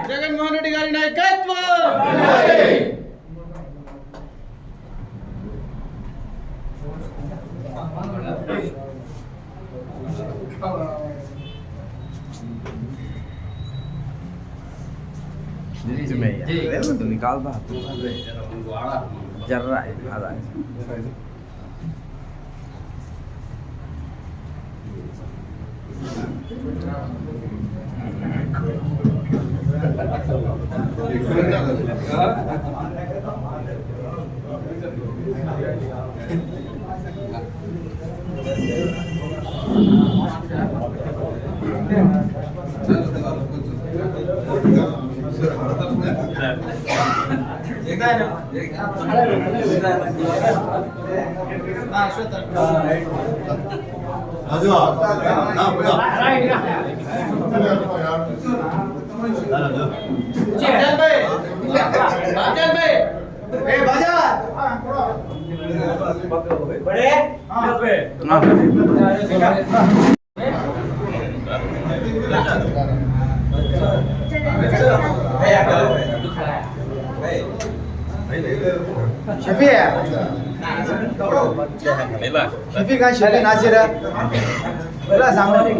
జగన్మోహన్ రెడ్డి గారి నాయకత్వం निकाल दो जर्रा आधा शफी का शफी नासिर बोला सामने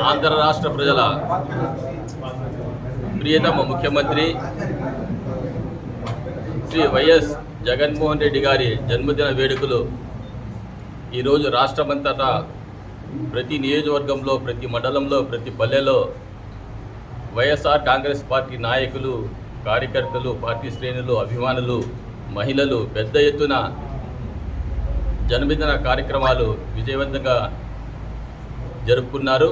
ఆంధ్ర రాష్ట్ర ప్రజల ప్రియతమ ముఖ్యమంత్రి శ్రీ వైఎస్ జగన్మోహన్ రెడ్డి గారి జన్మదిన వేడుకలు ఈరోజు రాష్ట్రమంతటా ప్రతి నియోజకవర్గంలో, ప్రతి మండలంలో, ప్రతి పల్లెలో వైఎస్ఆర్ కాంగ్రెస్ పార్టీ నాయకులు, కార్యకర్తలు, పార్టీ శ్రేణులు, అభిమానులు, మహిళలు పెద్ద ఎత్తున జన్మదిన కార్యక్రమాలు విజయవంతంగా జరుపుకున్నారు.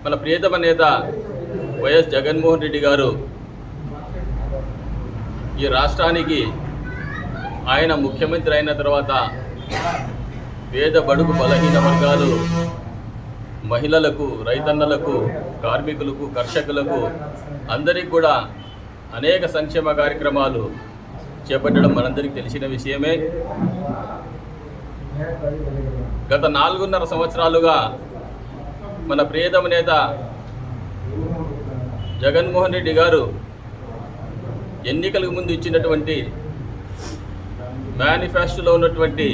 మన ప్రియతమ నేత వైఎస్ జగన్మోహన్ రెడ్డి గారు ఈ రాష్ట్రానికి ఆయన ముఖ్యమంత్రి అయిన తర్వాత పేద బడుగు బలహీన వర్గాలు, మహిళలకు, రైతన్నలకు, కార్మికులకు, కర్షకులకు అందరికీ కూడా అనేక సంక్షేమ కార్యక్రమాలు చేపట్టడం మనందరికీ తెలిసిన విషయమే. గత 4.5 సంవత్సరాలుగా మన ప్రియతమ నేత జగన్మోహన్ రెడ్డి గారు ఎన్నికలకు ముందు ఇచ్చినటువంటి మేనిఫెస్టోలో ఉన్నటువంటి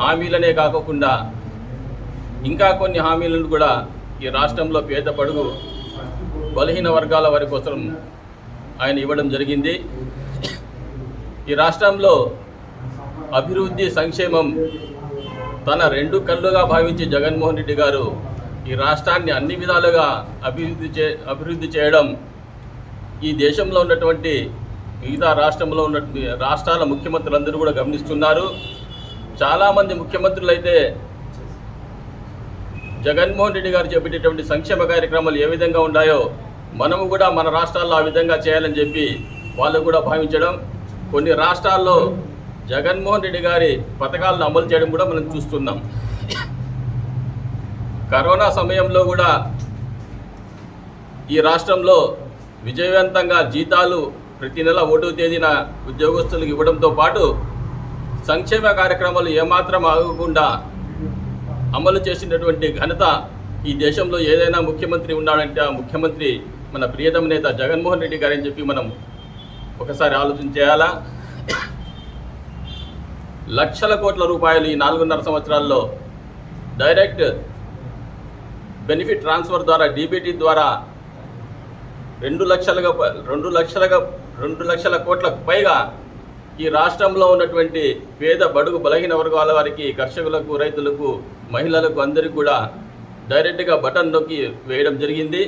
హామీలనే కాకుండా ఇంకా కొన్ని హామీలను కూడా ఈ రాష్ట్రంలో పేద పడుగు బలహీన వర్గాల వారి కోసం ఆయన ఇవ్వడం జరిగింది. ఈ రాష్ట్రంలో అభివృద్ధి, సంక్షేమం తన 2 కళ్ళుగా భావించి జగన్మోహన్ రెడ్డి గారు ఈ రాష్ట్రాన్ని అన్ని విధాలుగా అభివృద్ధి చేయడం ఈ దేశంలో ఉన్నటువంటి మిగతా రాష్ట్రంలో ఉన్న రాష్ట్రాల ముఖ్యమంత్రులందరూ కూడా గమనిస్తున్నారు. చాలామంది ముఖ్యమంత్రులు అయితే జగన్మోహన్ రెడ్డి గారు చేపట్టేటువంటి సంక్షేమ కార్యక్రమాలు ఏ విధంగా ఉన్నాయో మనము కూడా మన రాష్ట్రాల్లో ఆ విధంగా చేయాలని చెప్పి వాళ్ళు కూడా భావించడం, కొన్ని రాష్ట్రాల్లో జగన్మోహన్ రెడ్డి గారి పథకాలను అమలు చేయడం కూడా మనం చూస్తున్నాం. కరోనా సమయంలో కూడా ఈ రాష్ట్రంలో విజయవంతంగా జీతాలు ప్రతి నెల 1వ తేదీన ఉద్యోగస్తులకు ఇవ్వడంతో పాటు సంక్షేమ కార్యక్రమాలు ఏమాత్రం ఆగకుండా అమలు చేసినటువంటి ఘనత ఈ దేశంలో ఏదైనా ముఖ్యమంత్రి ఉన్నాడంటే ఆ ముఖ్యమంత్రి మన ప్రియతమ నేత జగన్మోహన్ రెడ్డి గారని చెప్పి మనం ఒకసారి ఆలోచన చేయాలా. లక్షల కోట్ల రూపాయలు ఈ 4.5 సంవత్సరాల్లో డైరెక్ట్ బెనిఫిట్ ట్రాన్స్ఫర్ ద్వారా, డీబీటీ ద్వారా 2 లక్షల కోట్లకు పైగా ఈ రాష్ట్రంలో ఉన్నటువంటి పేద బడుగు బలహీన వర్గాల వారికి, కర్షకులకు, రైతులకు, మహిళలకు అందరికీ కూడా డైరెక్ట్గా బటన్ నొక్కి వేయడం జరిగింది.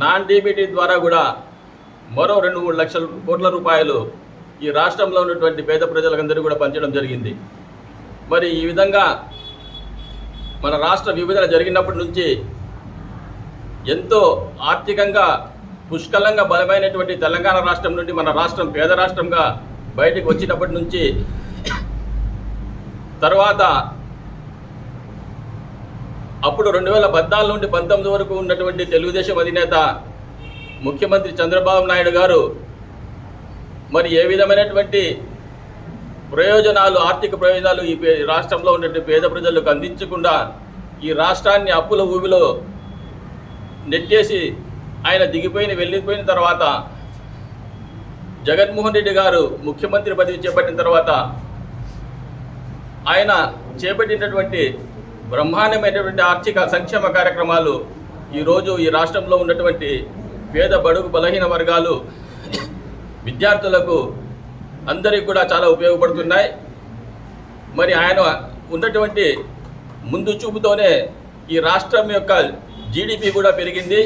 నాన్ డీబీటీ ద్వారా కూడా మరో 2-3 లక్షల కోట్ల రూపాయలు ఈ రాష్ట్రంలో ఉన్నటువంటి పేద ప్రజలందరూ కూడా పంచడం జరిగింది. మరి ఈ విధంగా మన రాష్ట్ర విభజన జరిగినప్పటి నుంచి ఎంతో ఆర్థికంగా పుష్కలంగా బలమైనటువంటి తెలంగాణ రాష్ట్రం నుండి మన రాష్ట్రం పేద రాష్ట్రంగా బయటకు వచ్చినప్పటి నుంచి తర్వాత అప్పుడు 2014 నుండి 19 వరకు ఉన్నటువంటి తెలుగుదేశం అధినేత ముఖ్యమంత్రి చంద్రబాబు నాయుడు గారు మరి ఏ విధమైనటువంటి ప్రయోజనాలు, ఆర్థిక ప్రయోజనాలు ఈ రాష్ట్రంలో ఉన్నటువంటి పేద ప్రజలకు అందించకుండా ఈ రాష్ట్రాన్ని అప్పుల ఊబిలో నెట్టేసి ఆయన వెళ్ళిపోయిన తర్వాత జగన్మోహన్ రెడ్డి గారు ముఖ్యమంత్రి పదవి చేపట్టిన తర్వాత ఆయన చేపట్టినటువంటి బ్రహ్మాండమైనటువంటి ఆర్థిక సంక్షేమ కార్యక్రమాలు ఈరోజు ఈ రాష్ట్రంలో ఉన్నటువంటి పేద బడుగు బలహీన వర్గాలు, విద్యార్థులకు అందరికీ కూడా చాలా ఉపయోగపడుతున్నాయి. మరి ఆయన ఉన్నటువంటి ముందు చూపుతోనే ఈ రాష్ట్రం యొక్క జీడిపి కూడా పెరిగింది.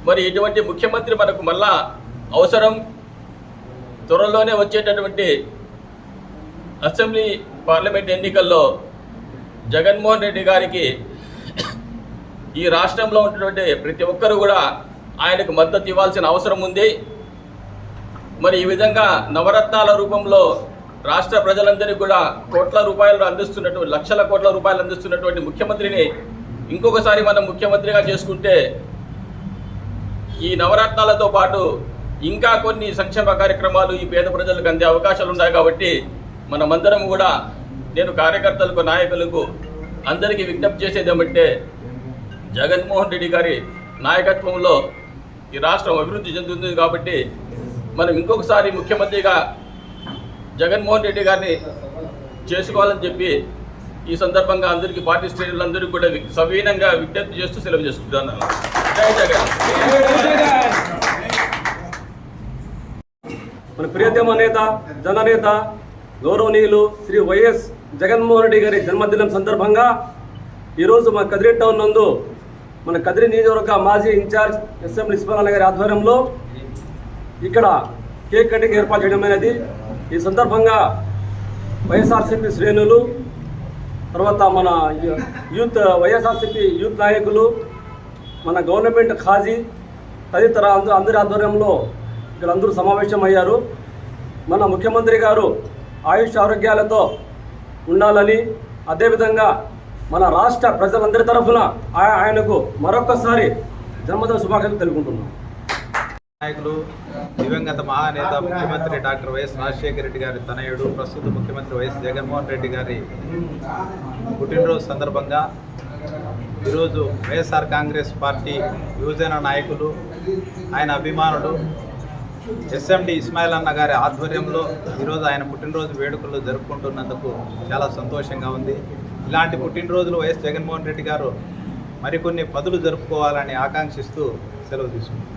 మరి ఇటువంటి ముఖ్యమంత్రి మనకు మళ్ళా అవసరం. త్వరలోనే వచ్చేటటువంటి అసెంబ్లీ పార్లమెంట్ ఎన్నికల్లో జగన్మోహన్ రెడ్డి గారికి ఈ రాష్ట్రంలో ఉన్నటువంటి ప్రతి ఒక్కరు కూడా ఆయనకు మద్దతు ఇవ్వాల్సిన అవసరం ఉంది. మరి ఈ విధంగా నవరత్నాల రూపంలో రాష్ట్ర ప్రజలందరికీ కూడా కోట్ల రూపాయలు అందిస్తున్నటువంటి, లక్షల కోట్ల రూపాయలు అందిస్తున్నటువంటి ముఖ్యమంత్రిని ఇంకొకసారి మనం ముఖ్యమంత్రిగా చేసుకుంటే ఈ నవరత్నాలతో పాటు ఇంకా కొన్ని సంక్షేమ కార్యక్రమాలు ఈ పేద ప్రజలకు అందే అవకాశాలు ఉన్నాయి. కాబట్టి మనమందరం కూడా, నేను కార్యకర్తలకు, నాయకులకు అందరికీ విజ్ఞప్తి చేసేది ఏమంటే, జగన్మోహన్ రెడ్డి గారి నాయకత్వంలో ఈ రాష్ట్రం అభివృద్ధి చెందుతుంది. కాబట్టి మనం ఇంకొకసారి ముఖ్యమంత్రిగా జగన్మోహన్ రెడ్డి గారిని చేసుకోవాలని చెప్పి ఈ సందర్భంగా అందరికీ పార్టీ శ్రేణులందరికీ కూడా సవినయంగా విజ్ఞప్తి చేస్తూ సెలవు చేసుకుంటున్నాను. జై జగన్. మన ప్రియతమ నేత, జననేత, గౌరవనీయులు శ్రీ వైఎస్ జగన్మోహన్ రెడ్డి గారి జన్మదినం సందర్భంగా ఈరోజు మన కదిరి టౌన్ నందు మన కదిరి నియోజకవర్గ మాజీ ఇన్ఛార్జ్ ఎస్ఎం నిస్పాల గారి ఆధ్వర్యంలో ఇక్కడ కేక్ కటింగ్ ఏర్పాటు చేయడం అనేది. ఈ సందర్భంగా వైఎస్ఆర్సీపీ శ్రేణులు, తర్వాత మన యూత్, వైఎస్ఆర్సీపీ యూత్ నాయకులు, మన గవర్నమెంట్ ఖాజీ తదితర అందరి ఆధ్వర్యంలో ఇక్కడ అందరూ సమావేశం అయ్యారు. మన ముఖ్యమంత్రి గారు ఆయుష్ ఆరోగ్యాలతో ఉండాలని, అదేవిధంగా మన రాష్ట్ర ప్రజలందరి తరఫున ఆయనకు మరొకసారి జన్మదిన శుభాకాంక్షలు తెలుపుకుంటున్నాం. నాయకులు, దివంగత మహానేత ముఖ్యమంత్రి డాక్టర్ వైఎస్ రాజశేఖర రెడ్డి గారి తనయుడు, ప్రస్తుత ముఖ్యమంత్రి వైఎస్ జగన్మోహన్ రెడ్డి గారి పుట్టినరోజు సందర్భంగా ఈరోజు వైఎస్ఆర్ కాంగ్రెస్ పార్టీ యువజన నాయకులు, ఆయన అభిమానుడు ఎస్ఎండి ఇస్మాయిల్ అన్న గారి ఆధ్వర్యంలో ఈరోజు ఆయన పుట్టినరోజు వేడుకలు జరుపుకుంటున్నందుకు చాలా సంతోషంగా ఉంది. ఇలాంటి పుట్టినరోజులు వైఎస్ జగన్మోహన్ రెడ్డి గారు మరికొన్ని పదులు జరుపుకోవాలని ఆకాంక్షిస్తూ సెలవు తీసుకుంటున్నాను.